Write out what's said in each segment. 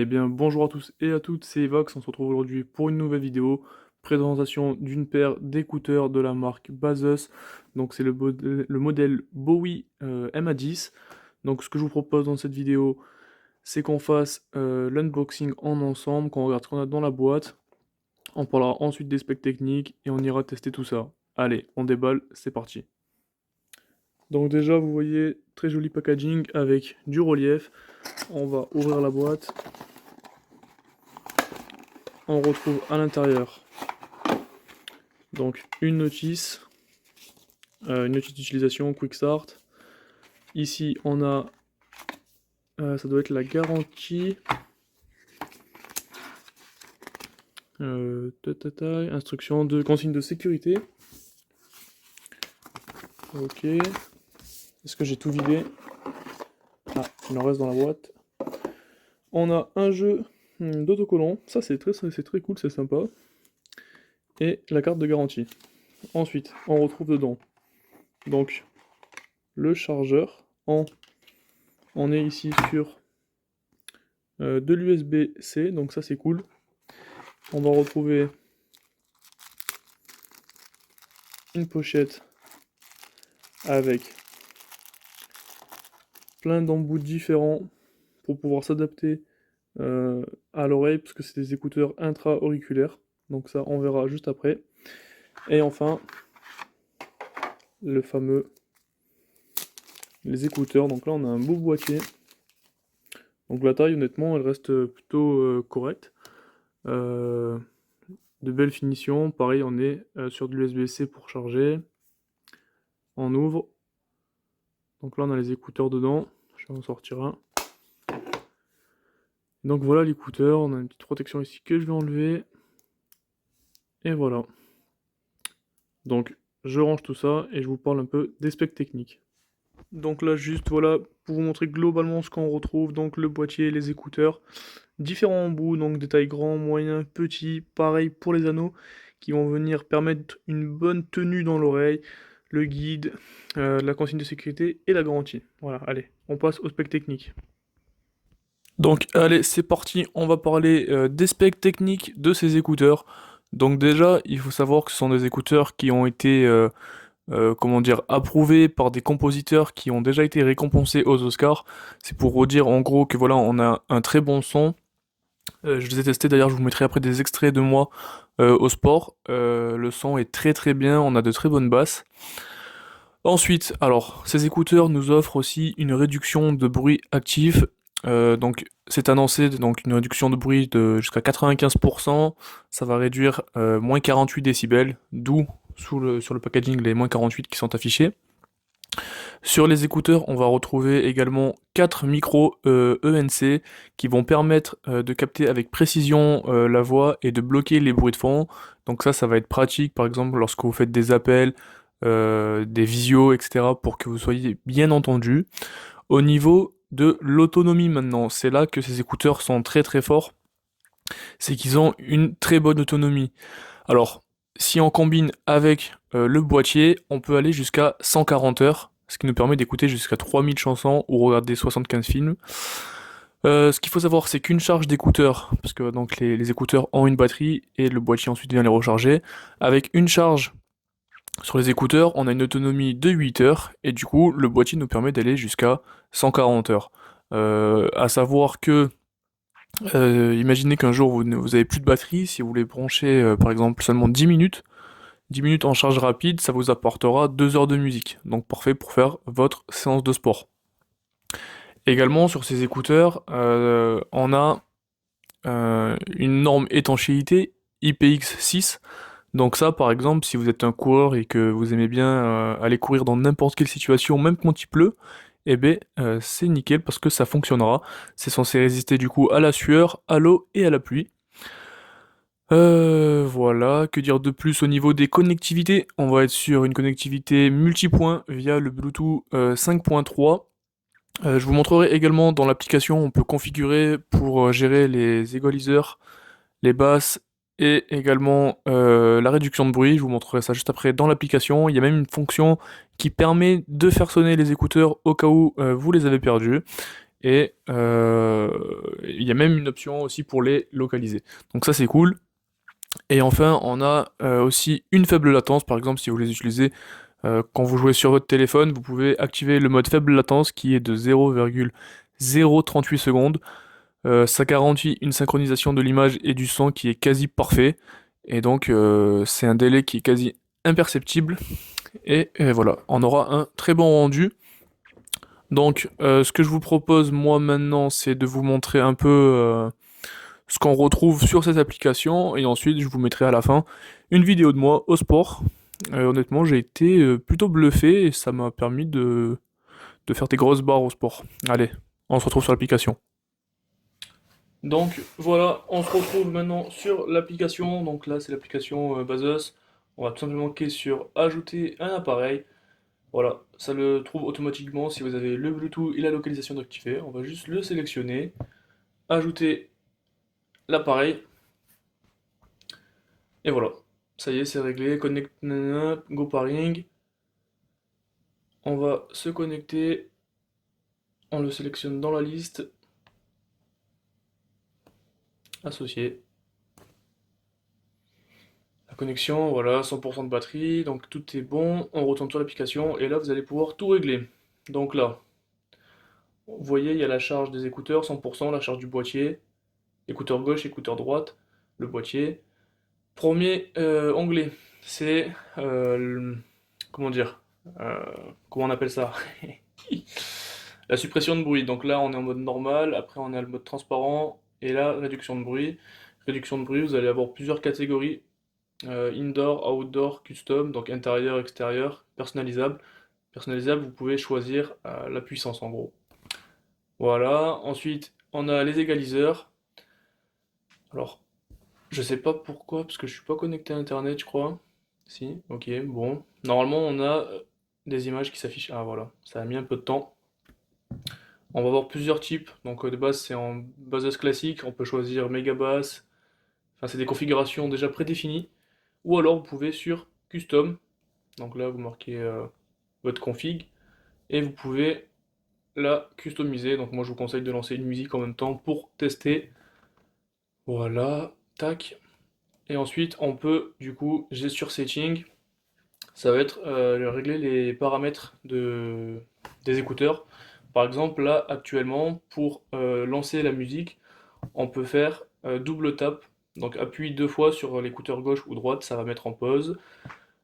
Eh bien, bonjour à tous et à toutes, c'est Evox. On se retrouve aujourd'hui pour une nouvelle vidéo. Présentation d'une paire d'écouteurs de la marque Baseus. Donc, c'est le modèle Bowie MA10. Donc, ce que je vous propose dans cette vidéo, c'est qu'on fasse l'unboxing en ensemble, qu'on regarde ce qu'on a dans la boîte. On parlera ensuite des specs techniques et on ira tester tout ça. Allez, on déballe, c'est parti. Donc, déjà, vous voyez, très joli packaging avec du relief. On va ouvrir la boîte. On retrouve à l'intérieur donc une notice d'utilisation Quick Start. Ici on a ça doit être la garantie, instruction de consigne de sécurité. Ok, est-ce que j'ai tout vidé? Ah, il en reste dans la boîte. On a un jeu d'autocollant, ça c'est très cool, c'est sympa. Et la carte de garantie. Ensuite on retrouve dedans donc le chargeur. On est ici sur de l'USB-C, donc ça c'est cool. On va retrouver une pochette avec plein d'embouts différents pour pouvoir s'adapter à l'oreille, parce que c'est des écouteurs intra-auriculaires. Donc ça, on verra juste après. Et enfin, les écouteurs. Donc là, on a un beau boîtier. Donc la taille, honnêtement, elle reste plutôt correcte. De belles finitions. Pareil, on est sur de l'USB-C pour charger. On ouvre. Donc là, on a les écouteurs dedans. Je vais en sortir un. Donc voilà l'écouteur. On a une petite protection ici que je vais enlever. Et voilà. Donc je range tout ça et je vous parle un peu des specs techniques. Donc là juste voilà pour vous montrer globalement ce qu'on retrouve, donc le boîtier, les écouteurs, différents embouts, donc des tailles grands, moyens, petits, pareil pour les anneaux qui vont venir permettre une bonne tenue dans l'oreille, le guide, la consigne de sécurité et la garantie. Voilà, allez, on passe aux specs techniques. Donc allez, c'est parti, on va parler des specs techniques de ces écouteurs. Donc déjà, il faut savoir que ce sont des écouteurs qui ont été comment dire, approuvés par des compositeurs qui ont déjà été récompensés aux Oscars. C'est pour redire en gros que voilà, on a un très bon son. Je les ai testés d'ailleurs, je vous mettrai après des extraits de moi au sport. Le son est très très bien, on a de très bonnes basses. Ensuite, alors, ces écouteurs nous offrent aussi une réduction de bruit actif. Donc, c'est annoncé donc une réduction de bruit de jusqu'à 95%. Ça va réduire moins 48 décibels, d'où sur le packaging les moins 48 qui sont affichés. Sur les écouteurs, on va retrouver également 4 micros ENC qui vont permettre de capter avec précision la voix et de bloquer les bruits de fond. Donc ça va être pratique par exemple lorsque vous faites des appels, des visios, etc. pour que vous soyez bien entendu. Au niveau de l'autonomie maintenant, c'est là que ces écouteurs sont très très forts. C'est qu'ils ont une très bonne autonomie. Alors, si on combine avec le boîtier, on peut aller jusqu'à 140 heures, ce qui nous permet d'écouter jusqu'à 3000 chansons ou regarder 75 films. Ce qu'il faut savoir, c'est qu'une charge d'écouteurs, parce que donc les écouteurs ont une batterie et le boîtier ensuite vient les recharger. Avec une charge sur les écouteurs, on a une autonomie de 8 heures et du coup, le boîtier nous permet d'aller jusqu'à 140 heures. À savoir que imaginez qu'un jour vous avez plus de batterie, si vous voulez brancher par exemple seulement 10 minutes en charge rapide, ça vous apportera 2 heures de musique. Donc parfait pour faire votre séance de sport. Également sur ces écouteurs, on a une norme étanchéité IPX6. Donc ça par exemple, si vous êtes un coureur et que vous aimez bien aller courir dans n'importe quelle situation, même quand il pleut, eh ben c'est nickel parce que ça fonctionnera. C'est censé résister du coup à la sueur, à l'eau et à la pluie. Voilà, que dire de plus au niveau des connectivités? On va être sur une connectivité multipoint via le Bluetooth 5.3. Je vous montrerai également dans l'application, on peut configurer pour gérer les égaliseurs, les basses et également la réduction de bruit. Je vous montrerai ça juste après dans l'application. Il y a même une fonction qui permet de faire sonner les écouteurs au cas où vous les avez perdus. et il y a même une option aussi pour les localiser. Donc ça c'est cool. Et enfin, on a aussi une faible latence, par exemple si vous les utilisez quand vous jouez sur votre téléphone, vous pouvez activer le mode faible latence qui est de 0,038 secondes. Ça garantit une synchronisation de l'image et du son qui est quasi parfait, et donc c'est un délai qui est quasi imperceptible, et voilà, on aura un très bon rendu. Donc ce que je vous propose moi maintenant, c'est de vous montrer un peu ce qu'on retrouve sur cette application, et ensuite je vous mettrai à la fin une vidéo de moi au sport. Honnêtement, j'ai été plutôt bluffé et ça m'a permis de faire des grosses barres au sport. Allez, on se retrouve sur l'application. Donc voilà, on se retrouve maintenant sur l'application. Donc là, c'est l'application Bazos. On va tout simplement cliquer sur ajouter un appareil. Voilà, ça le trouve automatiquement si vous avez le Bluetooth et la localisation d'activer. On va juste le sélectionner, ajouter l'appareil. Et voilà, ça y est, c'est réglé. Connect, nanana, go pairing. On va se connecter. On le sélectionne dans la liste. Associé. La connexion, voilà, 100% de batterie, donc tout est bon. On retourne sur l'application et là vous allez pouvoir tout régler. Donc là, vous voyez, il y a la charge des écouteurs, 100%, la charge du boîtier, écouteur gauche, écouteur droite, le boîtier. Premier onglet, c'est comment dire, euh, comment on appelle ça? La suppression de bruit. Donc là, on est en mode normal, après on a le mode transparent et la réduction de bruit. Réduction de bruit, vous allez avoir plusieurs catégories. Indoor, outdoor, custom, donc intérieur, extérieur, personnalisable. Personnalisable, vous pouvez choisir la puissance en gros. Voilà, ensuite on a les égaliseurs. Alors, je sais pas pourquoi, parce que je suis pas connecté à internet, je crois. Si, ok, bon. Normalement, on a des images qui s'affichent. Ah voilà, ça a mis un peu de temps. On va avoir plusieurs types. Donc de base, c'est en basse classique. On peut choisir méga basse. Enfin, c'est des configurations déjà prédéfinies. Ou alors, vous pouvez sur custom. Donc là, vous marquez votre config et vous pouvez la customiser. Donc moi, je vous conseille de lancer une musique en même temps pour tester. Voilà, tac. Et ensuite, on peut, du coup, sur setting, ça va être régler les paramètres des écouteurs. Par exemple, là, actuellement, pour lancer la musique, on peut faire double tap. Donc appuie deux fois sur l'écouteur gauche ou droite, ça va mettre en pause.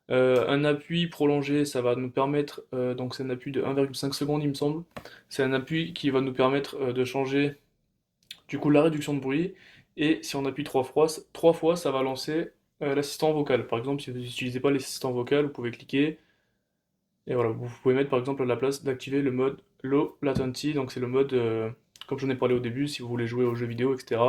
Un appui prolongé, ça va nous permettre, donc c'est un appui de 1,5 secondes il me semble, c'est un appui qui va nous permettre de changer du coup la réduction de bruit, et si on appuie trois fois ça va lancer l'assistant vocal. Par exemple, si vous n'utilisez pas l'assistant vocal, vous pouvez cliquer, et voilà, vous pouvez mettre par exemple à la place d'activer le mode Low Latency, donc c'est le mode, comme j'en ai parlé au début, si vous voulez jouer aux jeux vidéo, etc.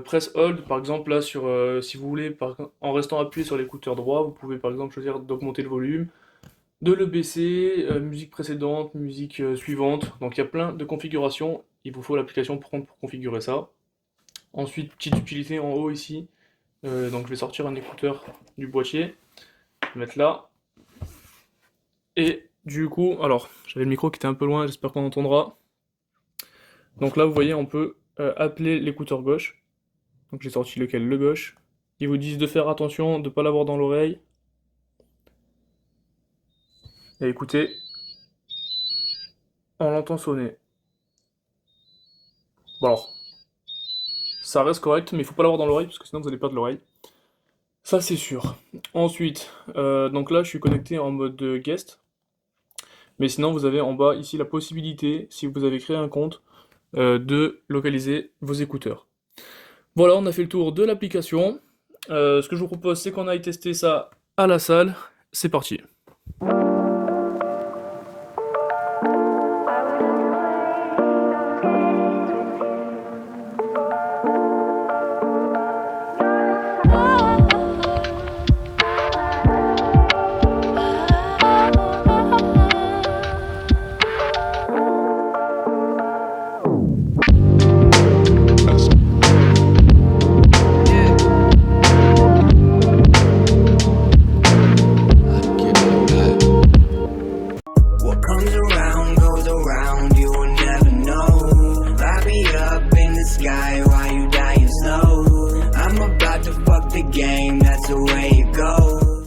Press Hold, par exemple, là, si vous voulez, en restant appuyé sur l'écouteur droit, vous pouvez par exemple choisir d'augmenter le volume, de le baisser, musique précédente, musique suivante. Donc il y a plein de configurations, il vous faut l'application pour configurer ça. Ensuite, petite utilité en haut ici, donc je vais sortir un écouteur du boîtier, le mettre là. Et du coup, alors, j'avais le micro qui était un peu loin, j'espère qu'on entendra. Donc là, vous voyez, on peut appeler l'écouteur gauche. Donc j'ai sorti lequel? Le gauche. Ils vous disent de faire attention, de ne pas l'avoir dans l'oreille. Et écoutez, on l'entend sonner. Bon alors, ça reste correct, mais il faut pas l'avoir dans l'oreille, parce que sinon vous allez perdre l'oreille. Ça c'est sûr. Ensuite, donc là je suis connecté en mode guest. Mais sinon vous avez en bas ici la possibilité, si vous avez créé un compte, de localiser vos écouteurs. Voilà, on a fait le tour de l'application. Ce que je vous propose, c'est qu'on aille tester ça à la salle. C'est parti. the game, that's the way it goes.